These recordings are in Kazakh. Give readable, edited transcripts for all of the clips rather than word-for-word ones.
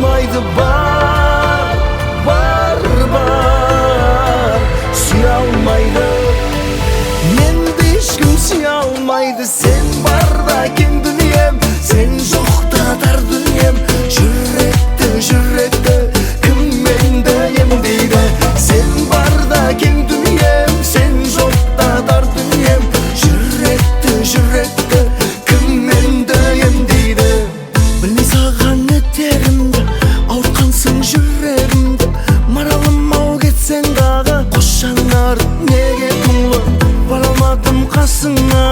алмайды бар, сүйе алмайды. Менді ешкім сүйе алмайды. Сен барда кең дүнием, сен жоқта тар дүнием. Жүректі кім менді емдейді? Сен барда кең дүнием, сен жоқта тар дүнием. Жүректі кім менді емдейді? Білмей саған етерімді, ауыртқансың жүрегімді. Маралым-ау кетсең дағы, қош жаңарып неге мұңлы? Бара алмадым қасыңа,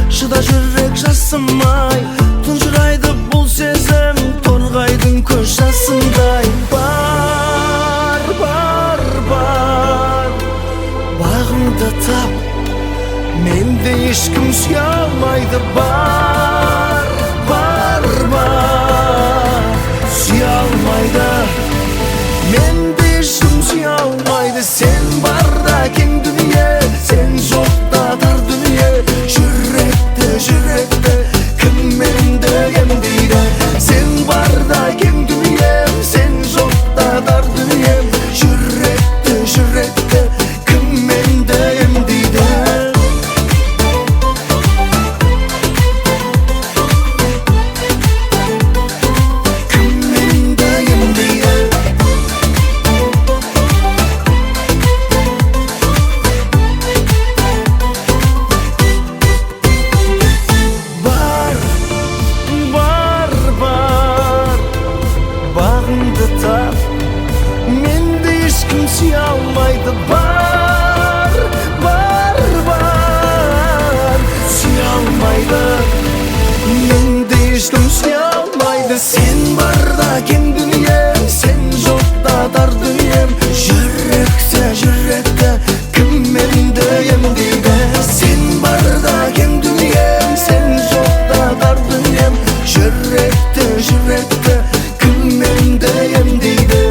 шыда жүрек жасымай. Тұнжырайды бұл сезім, торғайдың көз жасындай. Бар, бағыңды тап, менде ешкім сүйе алмайды. Бар, сүйе алмайды. Менде ешкім сүйе алмайды. Сен барда кең дүние, сен жоқта тар дүние. Жүректі кім менді емдейді? Сен барда кең дүнием, сен жоқта тар дүнием. Жүректі кім менді емдейді? Кім менді емдейді? Бағыңды тап, менді ешкім сүйе алмайды. Бар, сүйе алмайды. Менді ешкім сүйе алмайды. Сен барда кең дүнием, сен жоқта тар дүнием. Жүректі кім менді емдейді? Сен барда кең дүнием, сен жоқта тар дүнием. Жүректі кім менді емдейді?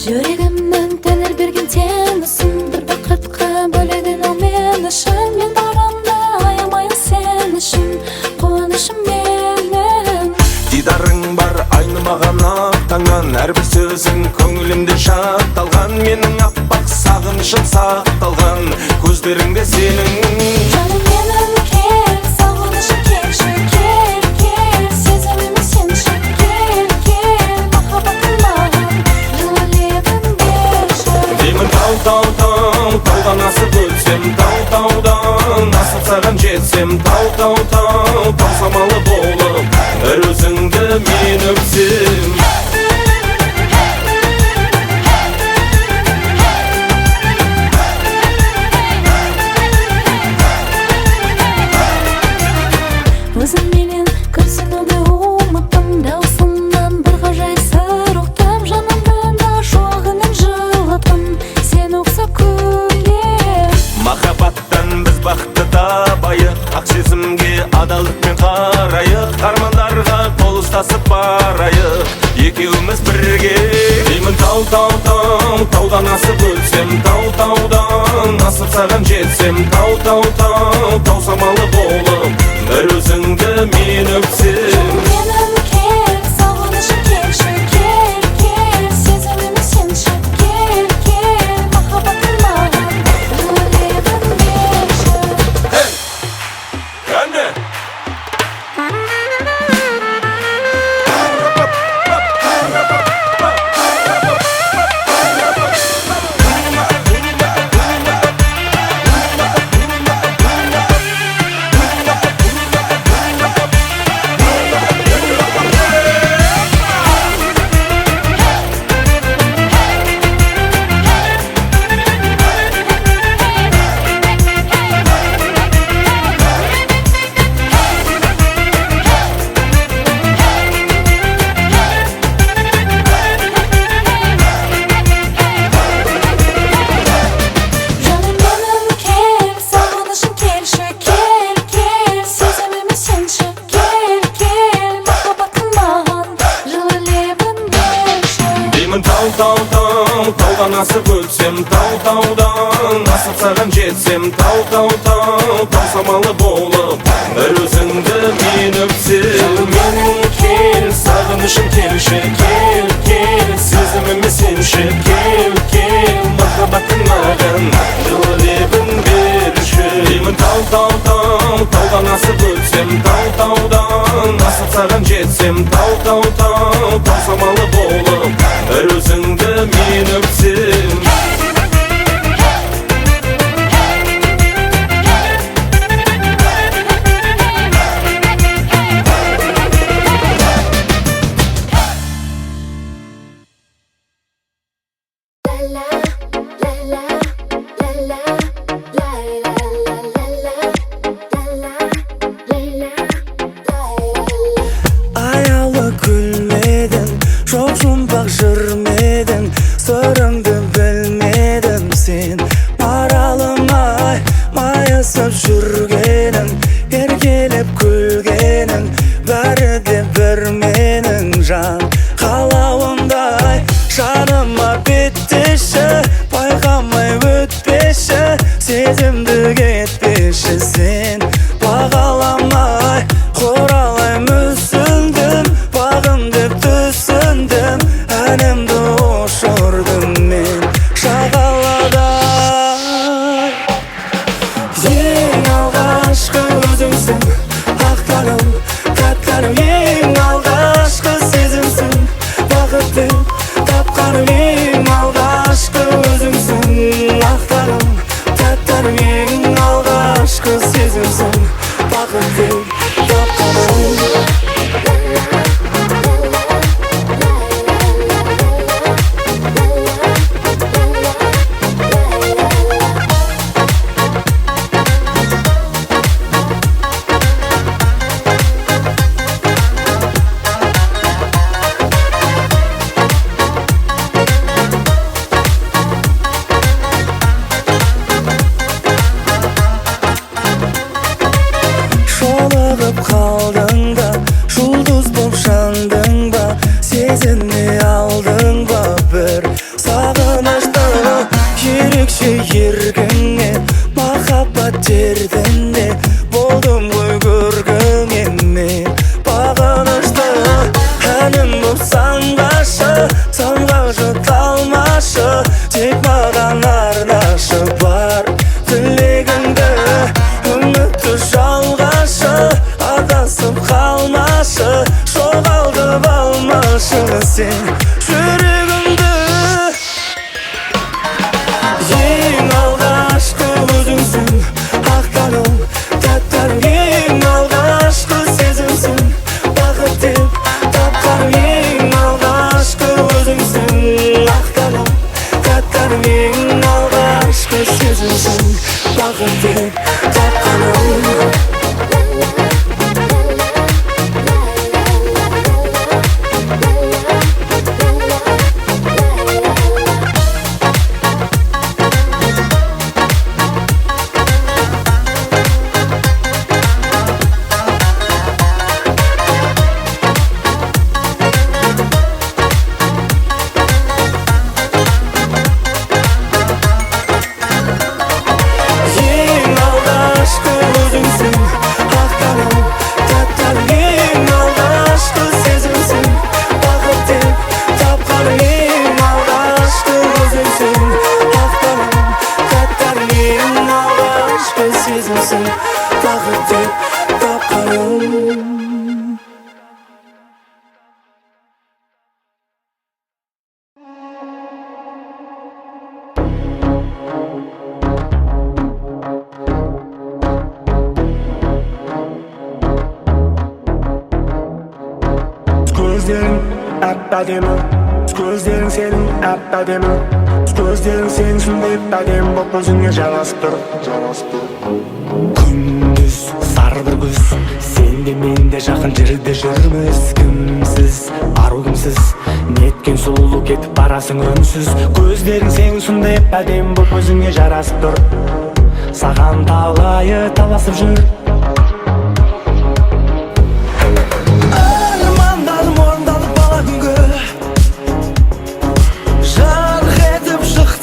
Жүрегімнің тәңір берген теңізін, бір бақытқа бөледің ал мен үшін. Мен барымды аямайын сен үшін, қуанышым менің. Дидарың бар айнымаған ақ таңнан, әрбір сөзің көңілімде жатталған. Менің аппақ сағынышым сақталған, көздеріңде сенің. Жаным менің кел, сағынышым келші, кел, сезіміме сенші, кел, махаббатым маған жылы лебін берші. Деймін таудан асып өтсем, таудан асып саған жетсем. Тау самалы болып, бір өзіңді мен өпсем. Өзің менен күрсінуді ұмыттым, даусыңнан бір ғажайып сыр ұқтым. Жанымды да шуағымен жылыттым, сен ұқсап күлем. Махаббаттан біз бақытты табайық, ақ сезімге адалдықпен қарайық. Армандарға қол ұстасып барайық, екеуміз бірге. Деймін таудан асып өтсем, таудан асып саған жетсем. Тау самалы болып, бір өзіңді мен өпсем. Менің кел, сағынышым келші, кел, сезіміме сенші, кел, махаббатым маған жылы лебін берші. Кәне! асып өтсем тау-таудан, асып саған жетсем тау-тау-тау, тау самалы болып бір өзіңді мен өпсем. Менің кел, сағынышым келші, кел, кел, сезіміме сенші, кел, кел, махаббаттың маған жылы лебін берші. Деймін тау-тау-тау, таудан асып өтсем тау-таудан, асып саған жетсем тау-тау-тау, тау самалы болып бір өзіңді мен өпсем. Аяулы күлмедің, жоқ жұмбақ жүрмедің, сырыңды білмедім сен. Маралым ай, майысып жүргенің, еркелеп күлгенің, бәрі де бір менің жан қалауымдай. Жаныма беттеші, байқамай өтпеші, сезімді кетпеші сен. Бағаламай, құралай мүсіндім, бағым деп түсіндім, әнімді ұшырдым мен шағаладай. Ең алғашқы өзіңсің, ақтарым, тәттәрім, ең алғашқы сезімсің, бақыт деп тапқаным, ең алғашқы өзіңсің, ақтарым, тәттәрім, ең алғашқы сезімсің, бақыт деп тапқаным. Жолығып қалдың ба, жұлдыз боп жандың ба, сезіне алдың ба бір сағынышты. Ерекше еркіңе махаббат тердіңде, болдым ғой көргіңе мен бағынышты. Әнім боп санғашы, санға жұталмашы, тек маған арнашы бар тілегіңді. Үмітті жалғашы, адасып қалмашы, жоғалтып алмашы сен жүрегімді. Ең алғашқы өзіңсің, ақтарым, тәттәрім, ең алғашқы сезімсің, бақыт деп тапқаным, ең алғашқы өзіңсің, ақтарым, тәттәрім, ең алғашқы сезімсің, бақыт деп тапқаным. Ең алғашқы өзіңсің, ақтарым, тәттәрім, ең алғашқы сезімсің, бақыт деп тапқаным, ең алғашқы өзіңсің, ақтарым, тәттәрім, ең алғашқы сезімсің, бақыт деп тапқаным. Көздерің әп-әдемі, көздерің сенің әп-әдемі, көздерің сен сондай әдемі боп өзіңе жарасып тұр. Күндіз сары бір күз, сен де мен де жақын жерде жүрміз. Кімсіз, ару кімсіз, неткен сұлу кетіп барасың үнсіз. Көздерің сен сондай әдемі боп өзіңе жарасып тұр. Саған талайы таласып жүр. Армандарым орындалып бала күнгі, жарқ етіп шықты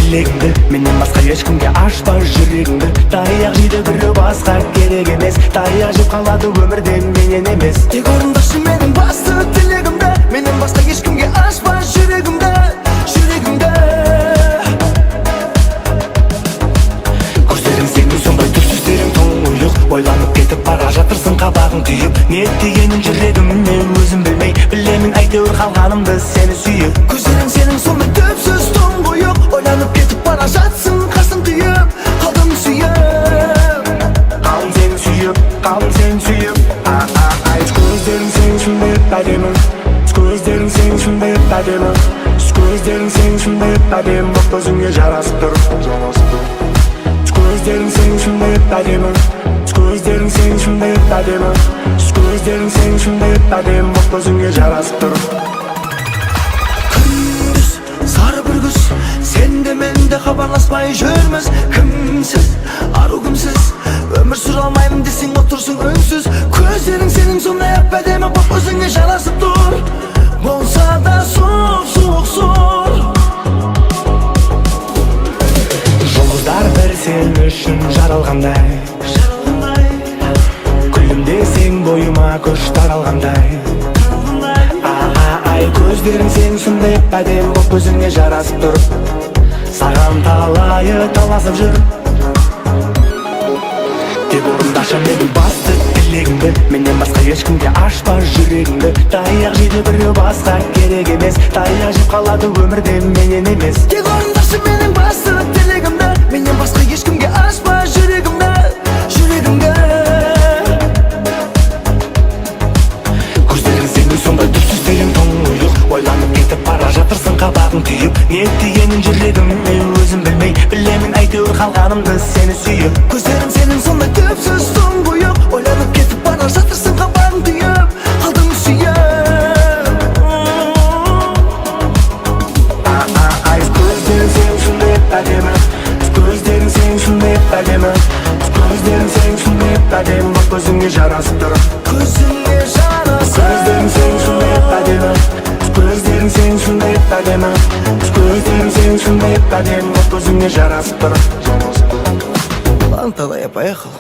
тилегимди менден башка эч кимге ачпа жүрөгүңдү таяк жейди бирөө башка керек эмес таяк жеп калады өмүрдө менен эмес тек орундашы менин басты тилегимди менден башка эч кимге ачпа жүрөгүмдү көздөрүң сенин сондай түпсүздөрүң тоңуюк ойланып кетип бара жатырсың кабагың түйүп эмне дегенин жүрөгүмдө өзүм билмей билемин айтебир калганымды сени сүйүп көздөрүң сенин сондай төпсүз тоңуюк ойланып кетип бара жатсың касың түйүп калдым сүйүп калдым сени сүйүп көздөрүң сенин ушундай адемі көздөрүң сенин ушундай адемі көздөрүң сенин ушундай адемі бак көзүңө жарасып тур көздөрүң сенин ушундай адемі көздөрүң сенин ушундай адемі көздөрүң сенин ушундай адемі бак көзүңө жарасып тур күндүз сары бір күз сенде менде хабарласпай жүрмүз кимсиз аругумсуз өмүр сүрө алмаймын десең отурсуң үнсүз көздөрүң сенин сондай әдемі боп өзүңө жарасып тур болса да суық Жұлдыздар бір сен үшін жаралғандай күлімдесең бойыма күш таралғандай ай көздерің сен сондай әдемі боп өзіңе жарасып тұр саған талайы таласып жүр тек орындашы менің басты тилегимди менден басқа ешкімге ашпа жүрегіңді таяқ жейді біреу басқа керек емес таяқ жеп қалады өмірде менен емес тек орындашы менің басты тилегимди менден басқа ешкімге ашпа жүрегімді көздерің сенің сондай түпсіздерің тоңуюк ойланып кетіп бара жатырсың қабағың түйіп не дегенін жүрегімде өзім білмей білемін әйтеуір қалғанымды сені сүйіп көздерің сенің сондай төпсіз тоңуюк ойланып кетіп бара жатырсың қабағың түйіп қалдым сүйіп көздерің сенің сондай әдемі көздерің сенің сондай әдемі көздерің сенің сондай әдемі бақ көзіңе жарасып тұр көзіңе жарасып көздерің сенің сондай әдемі көздерің сенің сондай әдемі көздерің сенің сондай әдемі бақ көзіңе жарасып тұр Ладно, тогда я поехал.